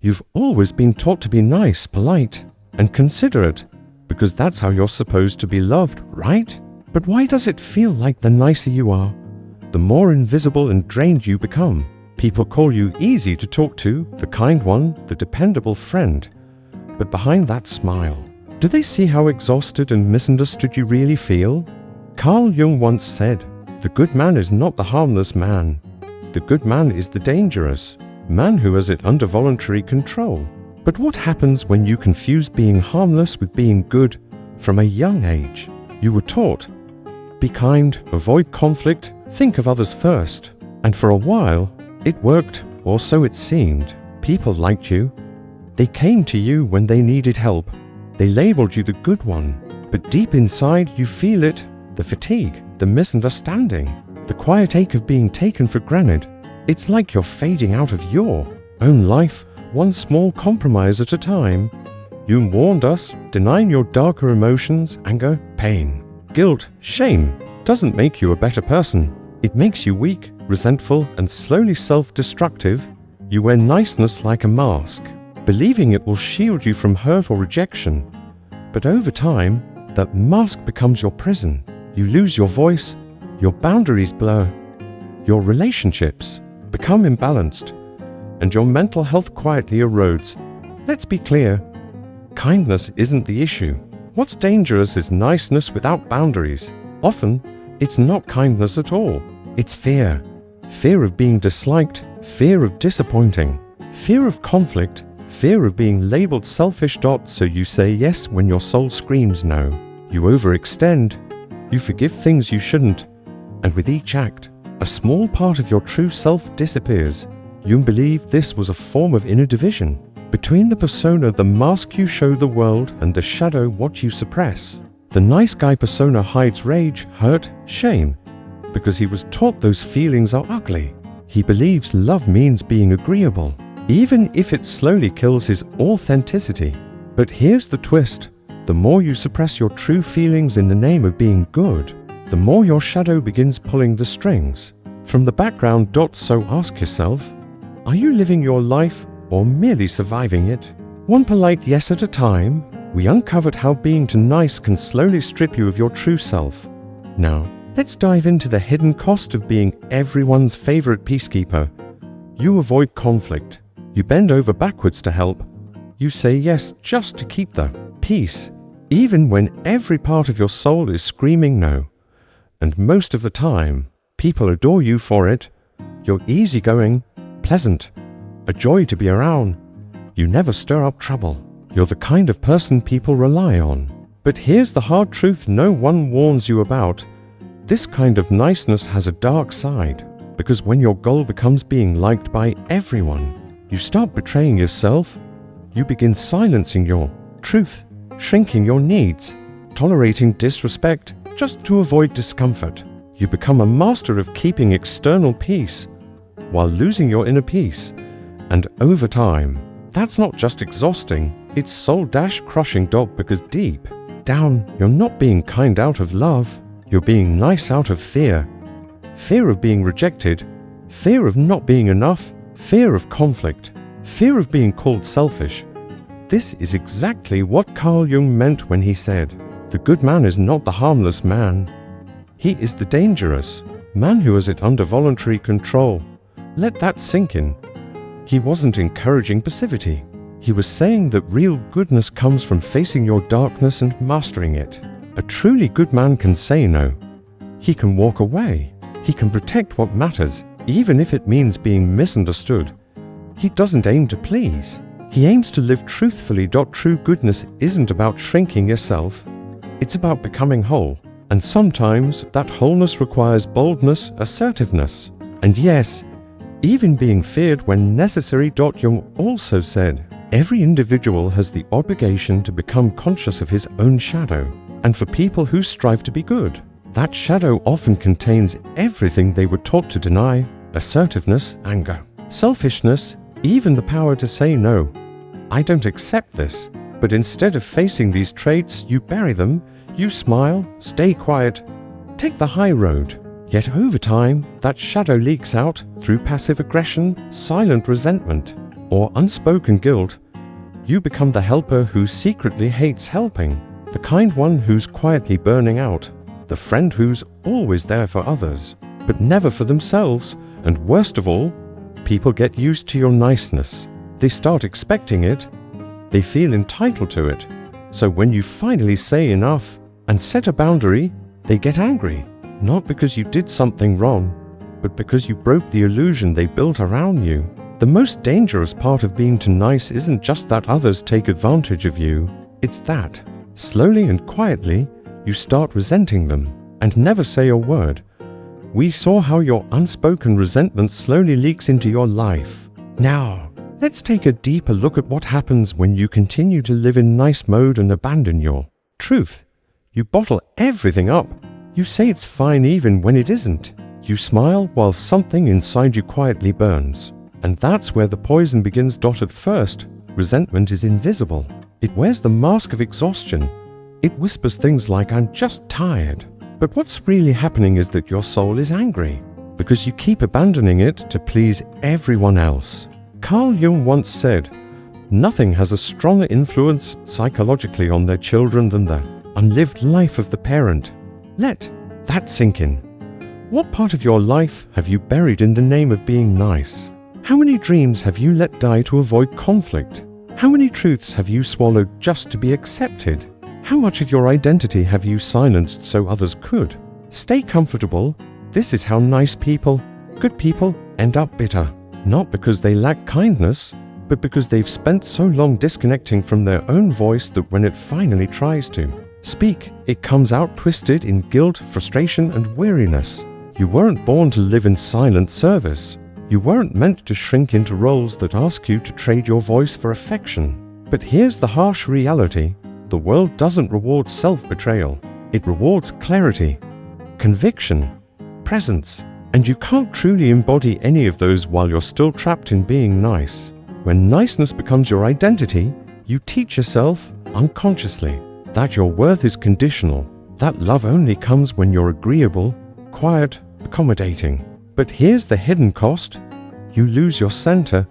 You've always been taught to be nice, polite, and considerate, because that's how you're supposed to be loved, right? But why does it feel like the nicer you are, the more invisible and drained you become? People call you easy to talk to, the kind one, the dependable friend. But behind that smile, do they see how exhausted and misunderstood you really feel? Carl Jung once said, "The good man is not the harmless man. The good man is the dangerous man who has it under voluntary control." But what happens when you confuse being harmless with being good from a young age? You were taught, be kind, avoid conflict, think of others first. And for a while, it worked, or so it seemed. People liked you. They came to you when they needed help. They labeled you the good one. But deep inside, you feel it, the fatigue, the misunderstanding, the quiet ache of being taken for granted. It's like you're fading out of your own life, one small compromise at a time. Jung warned us, denying your darker emotions, anger, pain, guilt, shame, doesn't make you a better person. It makes you weak, resentful, and slowly self-destructive. You wear niceness like a mask, believing it will shield you from hurt or rejection. But over time, that mask becomes your prison. You lose your voice, your boundaries blur, your relationships become imbalanced, and your mental health quietly erodes. Let's be clear, kindness isn't the issue. What's dangerous is niceness without boundaries. Often, it's not kindness at all. It's fear. Fear of being disliked, fear of disappointing, fear of conflict, fear of being labeled selfish. So you say yes when your soul screams no. You overextend. You forgive things you shouldn't. And with each act, a small part of your true self disappears. You believe this was a form of inner division between the persona, the mask you show the world, and the shadow, what you suppress. The nice guy persona hides rage, hurt, shame, because he was taught those feelings are ugly. He believes love means being agreeable, even if it slowly kills his authenticity. But here's the twist. The more you suppress your true feelings in the name of being good, the more your shadow begins pulling the strings from the background. So ask yourself, are you living your life or merely surviving it? One polite yes at a time, we uncovered how being too nice can slowly strip you of your true self. Now, let's dive into the hidden cost of being everyone's favorite peacekeeper. You avoid conflict. You bend over backwards to help. You say yes just to keep the peace, even when every part of your soul is screaming no. And most of the time, people adore you for it. You're easygoing, pleasant, a joy to be around. You never stir up trouble. You're the kind of person people rely on. But here's the hard truth no one warns you about. This kind of niceness has a dark side, because when your goal becomes being liked by everyone, you start betraying yourself. You begin silencing your truth, shrinking your needs, tolerating disrespect just to avoid discomfort. You become a master of keeping external peace while losing your inner peace. And over time, that's not just exhausting, it's soul-crushing. Because deep down, you're not being kind out of love, you're being nice out of fear. Fear of being rejected, fear of not being enough, fear of conflict, fear of being called selfish. This is exactly what Carl Jung meant when he said, "The good man is not the harmless man. He is the dangerous man who has it under voluntary control." Let that sink in. He wasn't encouraging passivity. He was saying that real goodness comes from facing your darkness and mastering it. A truly good man can say no. He can walk away. He can protect what matters, even if it means being misunderstood. He doesn't aim to please. He aims to live truthfully. True goodness isn't about shrinking yourself. It's about becoming whole. And sometimes that wholeness requires boldness, assertiveness, and yes, even being feared when necessary. Jung also said, every individual has the obligation to become conscious of his own shadow. And for people who strive to be good, that shadow often contains everything they were taught to deny: assertiveness, anger, selfishness, even the power to say no. I don't accept this. But instead of facing these traits, you bury them, you smile, stay quiet, take the high road. Yet over time, that shadow leaks out through passive aggression, silent resentment, or unspoken guilt, you become the helper who secretly hates helping, the kind one who's quietly burning out, the friend who's always there for others, but never for themselves, and worst of all, people get used to your niceness. They start expecting it. They feel entitled to it. So when you finally say enough and set a boundary, they get angry, not because you did something wrong, but because you broke the illusion they built around you. The most dangerous part of being too nice isn't just that others take advantage of you, it's that, slowly and quietly, you start resenting them and never say a word. We saw how your unspoken resentment slowly leaks into your life. Now, let's take a deeper look at what happens when you continue to live in nice mode and abandon your truth. You bottle everything up. You say it's fine even when it isn't. You smile while something inside you quietly burns. And that's where the poison begins. At first, resentment is invisible. It wears the mask of exhaustion. It whispers things like, "I'm just tired." But what's really happening is that your soul is angry, because you keep abandoning it to please everyone else. Carl Jung once said, "Nothing has a stronger influence psychologically on their children than the unlived life of the parent." Let that sink in. What part of your life have you buried in the name of being nice? How many dreams have you let die to avoid conflict? How many truths have you swallowed just to be accepted? How much of your identity have you silenced so others could? Stay comfortable. This is how nice people, good people, end up bitter. Not because they lack kindness, but because they've spent so long disconnecting from their own voice that when it finally tries to speak, it comes out twisted in guilt, frustration, and weariness. You weren't born to live in silent service. You weren't meant to shrink into roles that ask you to trade your voice for affection. But here's the harsh reality. The world doesn't reward self-betrayal. It rewards clarity, conviction, presence. And you can't truly embody any of those while you're still trapped in being nice. When niceness becomes your identity, you teach yourself, unconsciously, that your worth is conditional, that love only comes when you're agreeable, quiet, accommodating. But here's the hidden cost. You lose your center.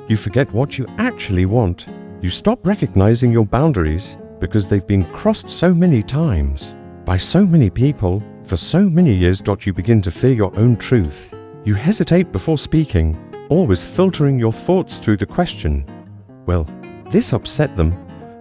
You forget what you actually want. You stop recognizing your boundaries because they've been crossed so many times, by so many people, for so many years. You begin to fear your own truth. You hesitate before speaking, always filtering your thoughts through the question, "Will this upset them?"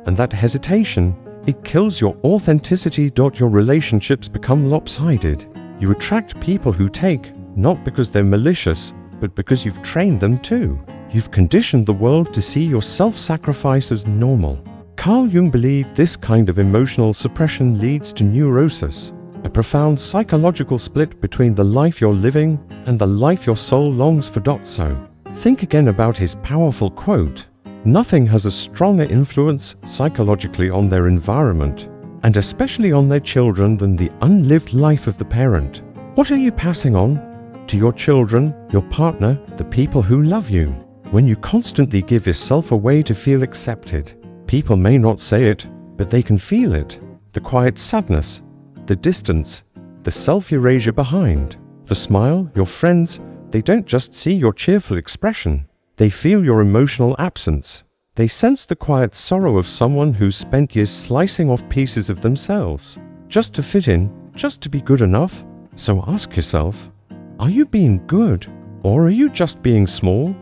And that hesitation, it kills your authenticity. Your relationships become lopsided. You attract people who take, not because they're malicious, but because you've trained them to. You've conditioned the world to see your self-sacrifice as normal. Carl Jung believed this kind of emotional suppression leads to neurosis, a profound psychological split between the life you're living and the life your soul longs for. So, think again about his powerful quote. Nothing has a stronger influence psychologically on their environment, and especially on their children, than the unlived life of the parent. What are you passing on to your children, your partner, the people who love you? When you constantly give yourself away to feel accepted, people may not say it, but they can feel it. The quiet sadness, the distance, the self-erasure behind. The smile, your friends, they don't just see your cheerful expression. They feel your emotional absence. They sense the quiet sorrow of someone who's spent years slicing off pieces of themselves, just to fit in, just to be good enough. So ask yourself, are you being good, or are you just being small?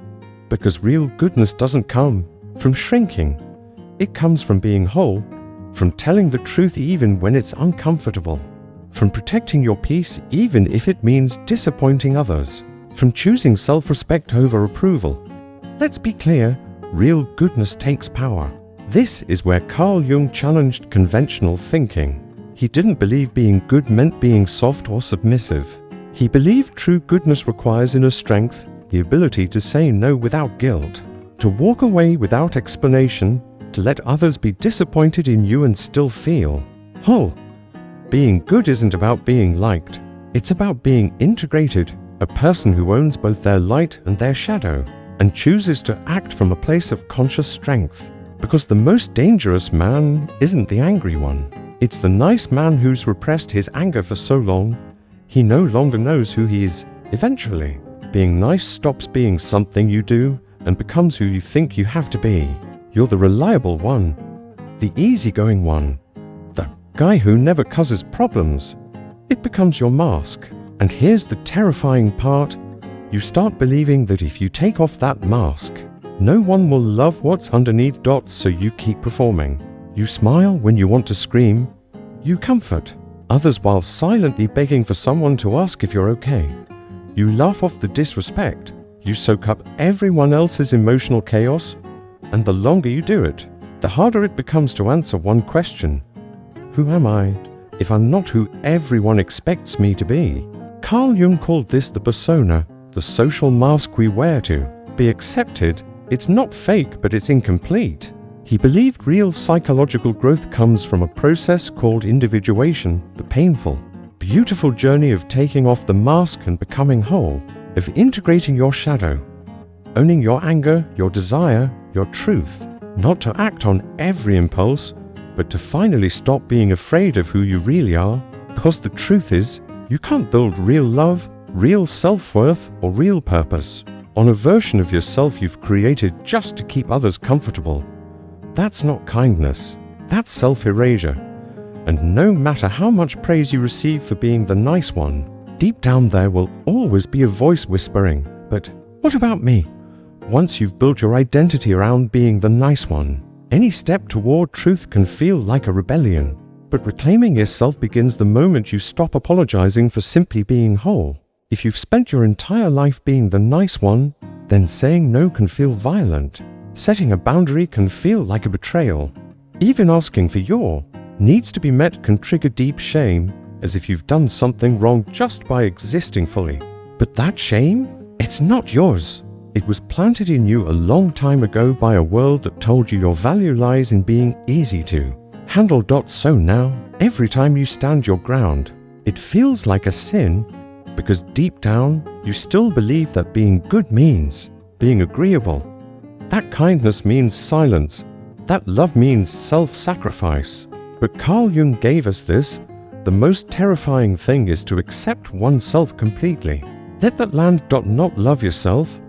Because real goodness doesn't come from shrinking. It comes from being whole, from telling the truth even when it's uncomfortable, from protecting your peace even if it means disappointing others, from choosing self-respect over approval. Let's be clear, real goodness takes power. This is where Carl Jung challenged conventional thinking. He didn't believe being good meant being soft or submissive. He believed true goodness requires inner strength, the ability to say no without guilt, to walk away without explanation, to let others be disappointed in you and still feel whole. Being good isn't about being liked. It's about being integrated, a person who owns both their light and their shadow, and chooses to act from a place of conscious strength. Because the most dangerous man isn't the angry one. It's the nice man who's repressed his anger for so long, he no longer knows who he is. Eventually, being nice stops being something you do and becomes who you think you have to be. You're the reliable one, the easygoing one, the guy who never causes problems. It becomes your mask. And here's the terrifying part. You start believing that if you take off that mask, no one will love what's underneath. So you keep performing. You smile when you want to scream. You comfort others while silently begging for someone to ask if you're okay. You laugh off the disrespect. You soak up everyone else's emotional chaos. And the longer you do it, the harder it becomes to answer one question. Who am I if I'm not who everyone expects me to be? Carl Jung called this the persona, the social mask we wear to be accepted. It's not fake, but it's incomplete. He believed real psychological growth comes from a process called individuation, the painful, beautiful journey of taking off the mask and becoming whole, of integrating your shadow, owning your anger, your desire, your truth, not to act on every impulse, but to finally stop being afraid of who you really are, because the truth is, you can't build real love, real self-worth, or real purpose on a version of yourself you've created just to keep others comfortable. That's not kindness, that's self-erasure. And no matter how much praise you receive for being the nice one, deep down there will always be a voice whispering, "But what about me?" Once you've built your identity around being the nice one, any step toward truth can feel like a rebellion. But reclaiming yourself begins the moment you stop apologizing for simply being whole. If you've spent your entire life being the nice one, then saying no can feel violent. Setting a boundary can feel like a betrayal. Even asking for your needs to be met can trigger deep shame, as if you've done something wrong just by existing fully. But that shame? It's not yours. It was planted in you a long time ago by a world that told you your value lies in being easy to handle. So now, every time you stand your ground, it feels like a sin, because deep down, you still believe that being good means being agreeable. That kindness means silence. That love means self-sacrifice. But Carl Jung gave us this. The most terrifying thing is to accept oneself completely. Let that land. Not love yourself,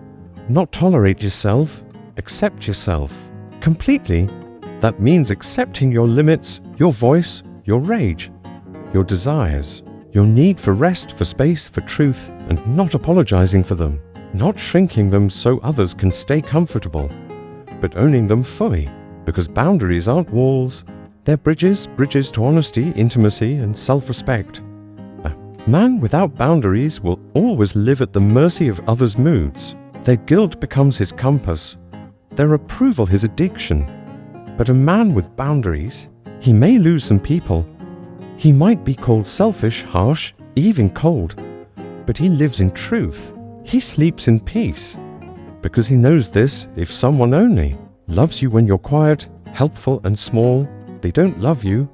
not tolerate yourself, accept yourself completely. That means accepting your limits, your voice, your rage, your desires, your need for rest, for space, for truth, and not apologizing for them. Not shrinking them so others can stay comfortable, but owning them fully, because boundaries aren't walls, they're bridges to honesty, intimacy, and self-respect. A man without boundaries will always live at the mercy of others' moods. Their guilt becomes his compass, their approval his addiction. But a man with boundaries, he may lose some people. He might be called selfish, harsh, even cold, but he lives in truth. He sleeps in peace, because he knows this: if someone only loves you when you're quiet, helpful, and small, they don't love you,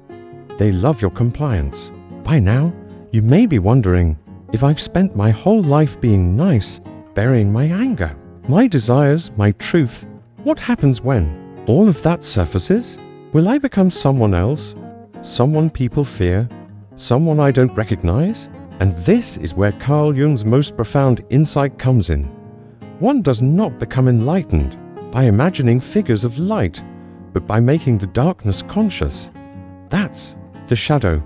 they love your compliance. By now, you may be wondering, if I've spent my whole life being nice, burying my anger, my desires, my truth, what happens when all of that surfaces? Will I become someone else? Someone people fear? Someone I don't recognize? And this is where Carl Jung's most profound insight comes in. One does not become enlightened by imagining figures of light, but by making the darkness conscious. That's the shadow.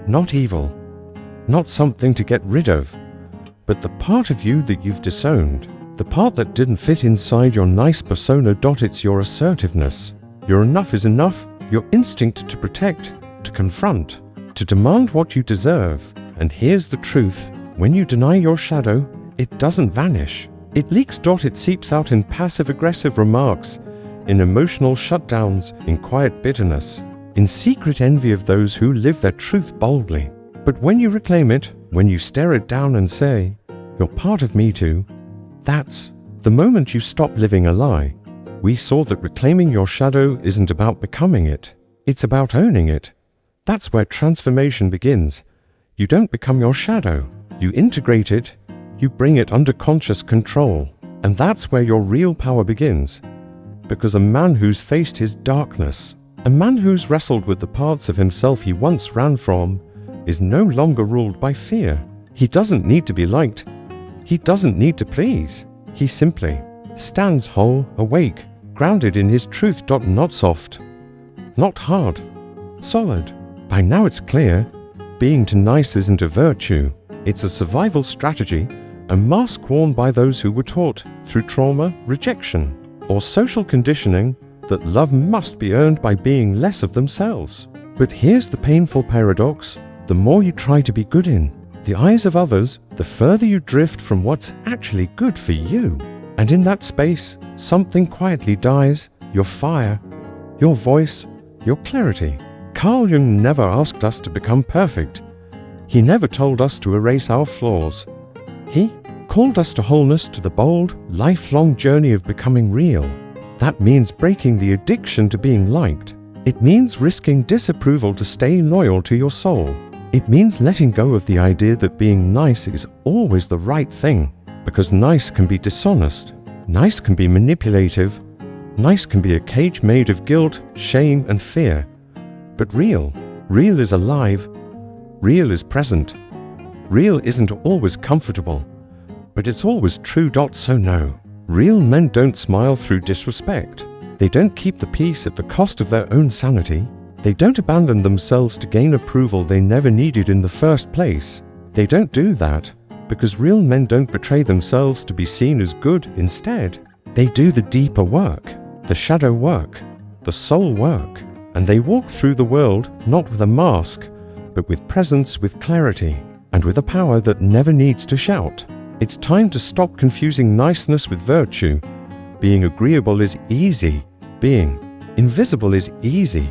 Not evil, not something to get rid of, but the part of you that you've disowned, the part that didn't fit inside your nice persona. It's your assertiveness. Your enough is enough, your instinct to protect, to confront, to demand what you deserve. And here's the truth: when you deny your shadow, it doesn't vanish. It leaks. It seeps out in passive-aggressive remarks, in emotional shutdowns, in quiet bitterness, in secret envy of those who live their truth boldly. But when you reclaim it, when you stare it down and say, "You're part of me too," that's the moment you stop living a lie. We saw that reclaiming your shadow isn't about becoming it. It's about owning it. That's where transformation begins. You don't become your shadow. You integrate it. You bring it under conscious control. And that's where your real power begins. Because a man who's faced his darkness, a man who's wrestled with the parts of himself he once ran from, is no longer ruled by fear. He doesn't need to be liked. He doesn't need to please. He simply stands whole, awake, grounded in his truth. Not soft, not hard, solid. By now it's clear, being too nice isn't a virtue. It's a survival strategy, a mask worn by those who were taught through trauma, rejection, or social conditioning that love must be earned by being less of themselves. But here's the painful paradox: the more you try to be good in the eyes of others, the further you drift from what's actually good for you. And in that space, something quietly dies: your fire, your voice, your clarity. Carl Jung never asked us to become perfect. He never told us to erase our flaws. He called us to wholeness, to the bold, lifelong journey of becoming real. That means breaking the addiction to being liked. It means risking disapproval to stay loyal to your soul. It means letting go of the idea that being nice is always the right thing, because nice can be dishonest, nice can be manipulative, nice can be a cage made of guilt, shame, and fear. But real is alive, real is present. Real isn't always comfortable, but it's always true. So no, real men don't smile through disrespect. They don't keep the peace at the cost of their own sanity. They don't abandon themselves to gain approval they never needed in the first place. They don't do that because real men don't betray themselves to be seen as good. Instead, they do the deeper work, the shadow work, the soul work, and they walk through the world not with a mask, but with presence, with clarity, and with a power that never needs to shout. It's time to stop confusing niceness with virtue. Being agreeable is easy. Being invisible is easy.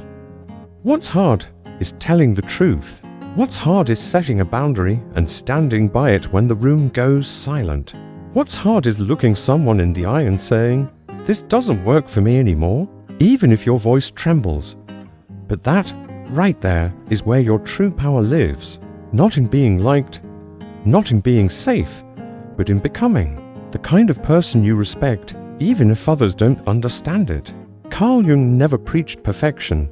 What's hard is telling the truth. What's hard is setting a boundary and standing by it when the room goes silent. What's hard is looking someone in the eye and saying, "This doesn't work for me anymore," even if your voice trembles. But that, right there, is where your true power lives. Not in being liked, not in being safe, but in becoming the kind of person you respect, even if others don't understand it. Carl Jung never preached perfection.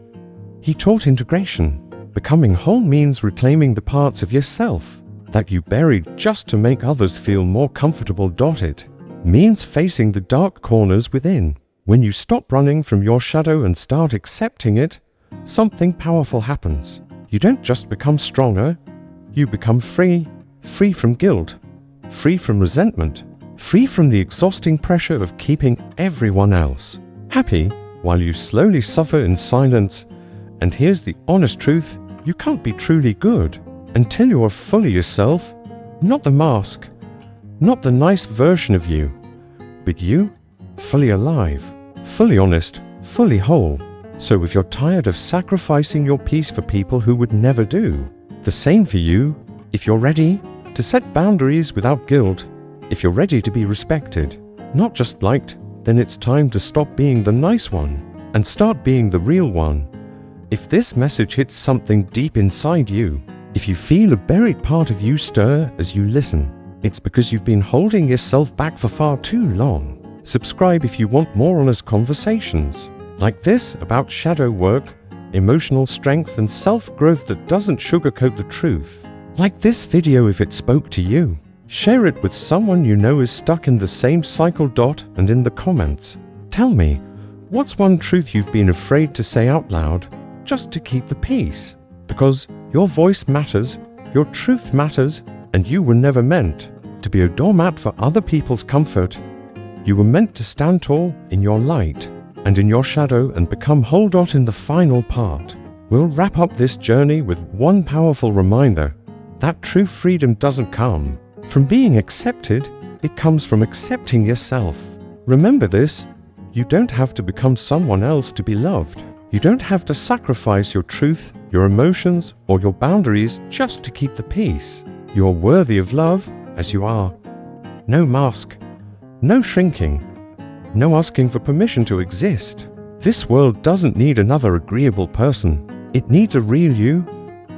He taught integration. Becoming whole means reclaiming the parts of yourself that you buried just to make others feel more comfortable. It means facing the dark corners within. When you stop running from your shadow and start accepting it, something powerful happens. You don't just become stronger, you become free. Free from guilt, free from resentment, free from the exhausting pressure of keeping everyone else happy while you slowly suffer in silence. And here's the honest truth: you can't be truly good until you are fully yourself, not the mask, not the nice version of you, but you, fully alive, fully honest, fully whole. So if you're tired of sacrificing your peace for people who would never do the same for you, if you're ready to set boundaries without guilt, if you're ready to be respected, not just liked, then it's time to stop being the nice one and start being the real one. If this message hits something deep inside you, if you feel a buried part of you stir as you listen, it's because you've been holding yourself back for far too long. Subscribe if you want more honest conversations like this about shadow work, emotional strength, and self-growth that doesn't sugarcoat the truth. Like this video if it spoke to you. Share it with someone you know is stuck in the same cycle. And in the comments, tell me, what's one truth you've been afraid to say out loud just to keep the peace? Because your voice matters, your truth matters, and you were never meant to be a doormat for other people's comfort. You were meant to stand tall in your light and in your shadow and become whole. In the final part, we'll wrap up this journey with one powerful reminder that true freedom doesn't come from being accepted, it comes from accepting yourself. Remember this: you don't have to become someone else to be loved. You don't have to sacrifice your truth, your emotions, or your boundaries just to keep the peace. You're worthy of love as you are. No mask, no shrinking, no asking for permission to exist. This world doesn't need another agreeable person. It needs a real you,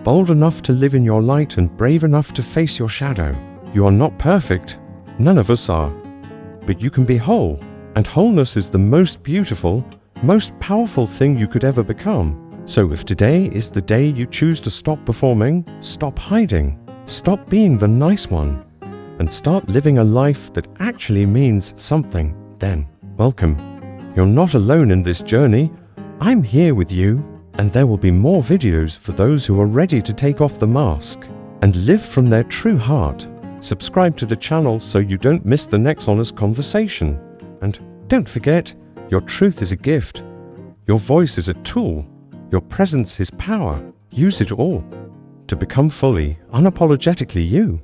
bold enough to live in your light and brave enough to face your shadow. You are not perfect. None of us are. But you can be whole. And wholeness is the most beautiful, most powerful thing you could ever become. So if today is the day you choose to stop performing, stop hiding, stop being the nice one, and start living a life that actually means something, then, welcome. You're not alone in this journey. I'm here with you, and there will be more videos for those who are ready to take off the mask and live from their true heart. Subscribe to the channel so you don't miss the next honest conversation. And don't forget, your truth is a gift. Your voice is a tool. Your presence is power. Use it all to become fully, unapologetically you.